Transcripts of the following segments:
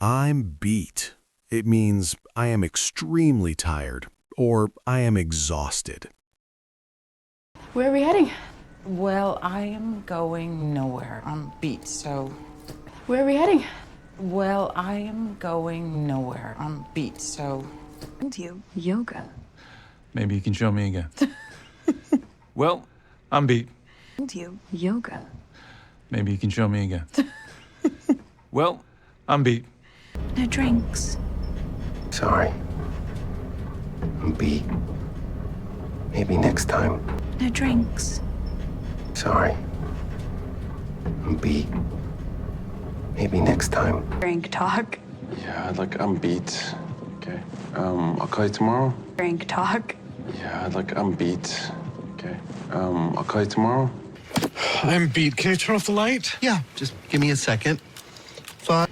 I'm beat. It means I am extremely tired or I am exhausted. Where are we heading? Well, I am going nowhere. I'm beat, so. Where are we heading? Well, I am going nowhere. I'm beat, so. You yoga. Maybe you can show me again. Well, I'm beat. You yoga. Maybe you can show me again. Well, I'm beat. No drinks. Sorry. I'm beat. Maybe next time. No drinks. Sorry. I'm beat. Maybe next time. Drink talk. Yeah, I'm beat. Okay. I'll call you tomorrow. Drink talk. Yeah, I'm beat. Okay. I'll call you tomorrow. I'm beat. Can you turn off the light? Yeah, just give me a second. Fine.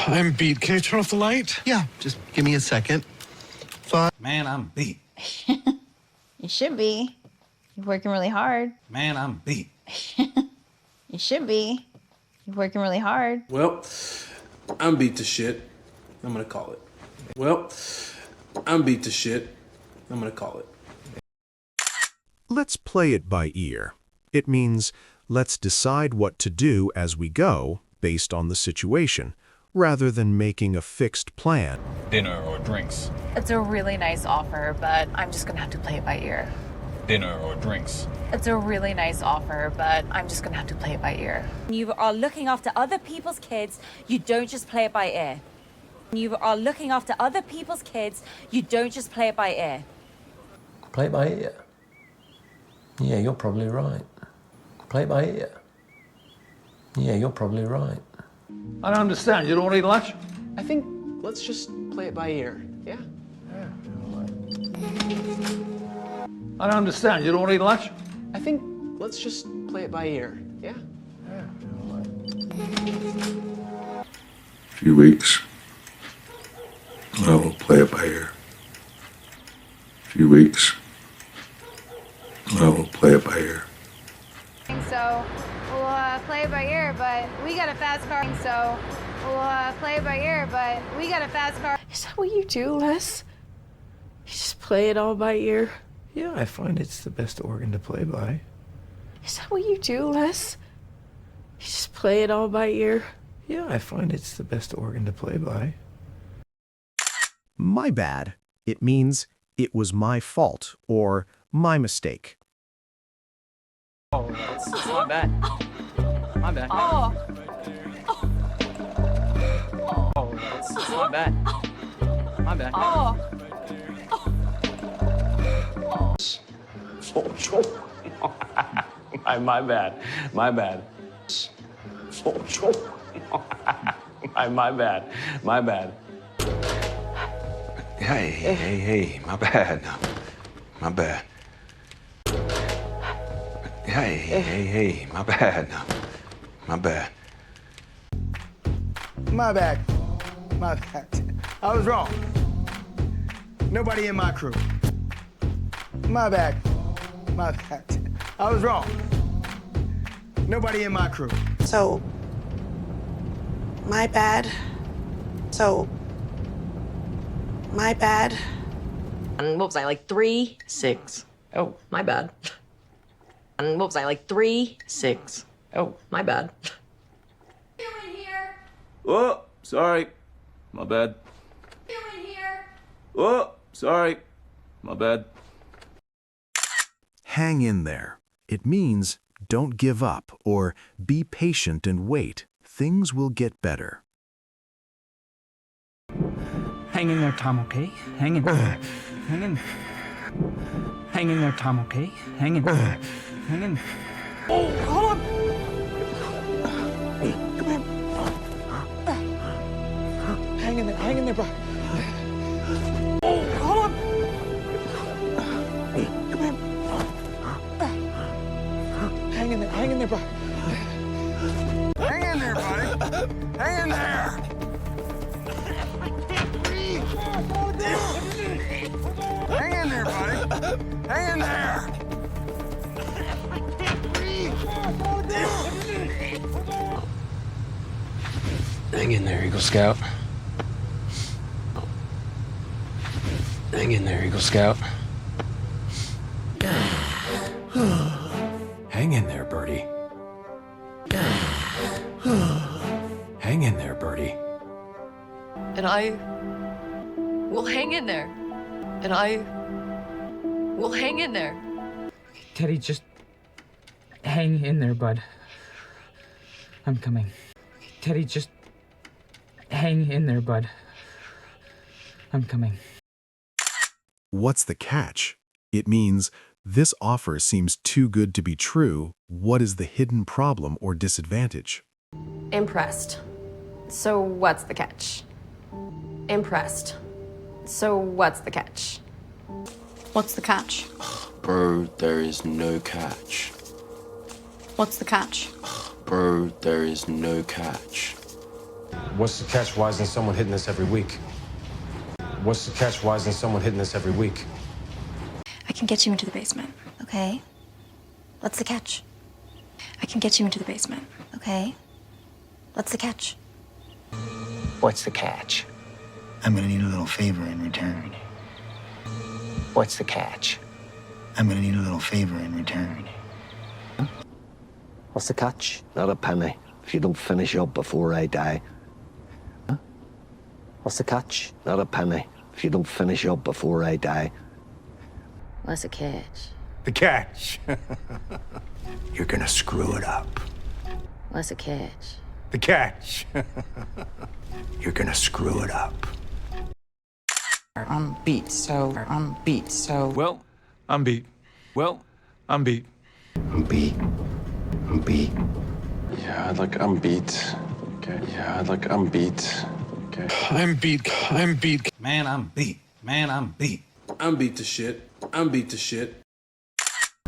I'm beat. Can you turn off the light? Yeah, just give me a second. Fine. Man, I'm beat. You should be. You're working really hard. Man, I'm beat. You should be. You're working really hard. Well, I'm beat to shit. I'm gonna call it. Well, I'm beat to shit. I'm gonna call it. Let's play it by ear. It means let's decide what to do as we go based on the situation, rather than making a fixed plan. Dinner or drinks. It's a really nice offer, but I'm just gonna have to play it by ear. Dinner or drinks. It's a really nice offer, but I'm just gonna have to play it by ear. You are looking after other people's kids, you don't just play it by ear. You are looking after other people's kids, you don't just play it by ear. Play it by ear. Yeah, you're probably right. Play it by ear. Yeah, you're probably right. I don't understand. You don't want to eat lunch? I think let's just play it by ear. Yeah? I don't understand. You don't want to eat lunch? I think let's just play it by ear. Yeah? Few weeks. I will play it by ear. Few weeks. I will play it by ear. So we'll play it by ear, but we got a fast car. So we'll play it by ear, but we got a fast car. Is that what you do, Les? You just play it all by ear? Yeah, I find it's the best organ to play by. Is that what you do, Les? You just play it all by ear? Yeah, I find it's the best organ to play by. My bad. It means it was my fault or my mistake. Oh, it's my bad. My bad. Oh, Oh, it's my bad. My bad. oh. My bad. My bad. My bad. My bad. Hey, my bad. My bad. Hey, my bad. My bad. My bad. My bad. I was wrong. Nobody in my crew. My bad. My bad. I was wrong. Nobody in my crew. So, my bad. So, my bad. And what was I, like 3? 6. Oh, my bad. And what was I, like 3? 6. Oh, my bad. Oh, sorry. My bad. Oh, sorry. My bad. Hang in there. It means don't give up or be patient and wait. Things will get better. Hang in there, Tom, okay? Hang in. Hang in. Hang in there, Tom, okay? Hang in. Hang in. Oh, hold on! Hang in there, bro. Oh, hold on! Hang in there, bro. Hang in there, buddy. Hang in there. Hang in there, buddy. Hang in there. Hang in there, Eagle Scout. Hang in there, Eagle Scout. Hang in there, Birdie. Hang in there, Birdie. And I will hang in there. And I will hang in there. Teddy, just hang in there, bud. I'm coming. Teddy, just hang in there, bud. I'm coming. What's the catch? It means, this offer seems too good to be true. What is the hidden problem or disadvantage? Impressed. So what's the catch? Impressed. So what's the catch? What's the catch? Bro, there is no catch. What's the catch? Bro, there is no catch. What's the catch? Why isn't someone hitting this every week? What's the catch? Why isn't someone hitting this every week? I can get you into the basement. Okay. What's the catch? I can get you into the basement. Okay. What's the catch? What's the catch? I'm gonna need a little favor in return. What's the catch? I'm gonna need a little favor in return. What's the catch? Not a penny. If you don't finish up before I die. What's the catch? Not a penny. If you don't finish up before I die. What's the catch? The catch. You're gonna screw it up. What's the catch? The catch. You're gonna screw it up. I'm beat, so Well, I'm beat. Well, I'm beat. I'm beat. I'm beat. Yeah, I'm beat. Okay. Yeah, I'm beat. Okay. I'm beat. I'm beat. Man, I'm beat. Man, I'm beat. I'm beat to shit. I'm beat to shit.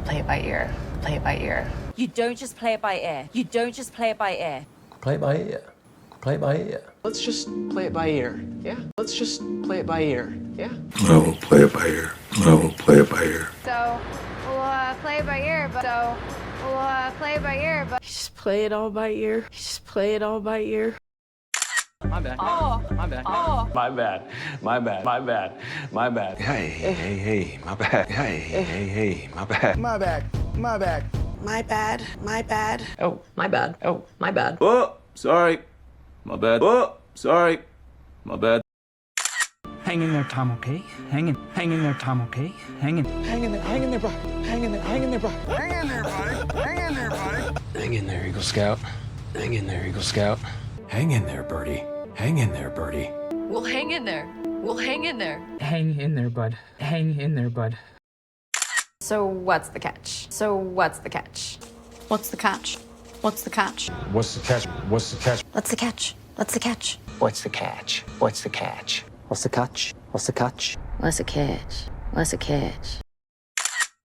Play it by ear. Play it by ear. You don't just play it by ear. You don't just play it by ear. Play it by ear. Play it by ear. Let's just play it by ear. Yeah? Let's just play it by ear. Yeah? I will play it by ear. I will play it by ear. So we'll play it by ear, but play it by ear, but You just play it all by ear. You just play it all by ear. my bad. oh, My bad. oh. My bad. My bad. My bad. My bad. Hey, my bad. Hey, my bad. My bad. My bad. My bad. My bad. Oh, my bad. Oh, my bad. Oh, sorry. My bad. Oh, sorry. My bad. Hang in there, Tom, okay? Hang in there, Tom, okay? Hang in. Hang in there, bro. Hang in there, bro. Hang in there, buddy. Hang in there, buddy. Hang in there, Eagle Scout. Hang in there, Eagle Scout. Hang in there, Birdie. Hang in there, Birdie. We'll hang in there. We'll hang in there. Hang in there, bud. Hang in there, bud. So what's the catch? So what's the catch? What's the catch? What's the catch? What's the catch? What's the catch? What's the catch? What's the catch? What's the catch? What's the catch? What's the catch? What's the catch? What's the catch? What's the catch?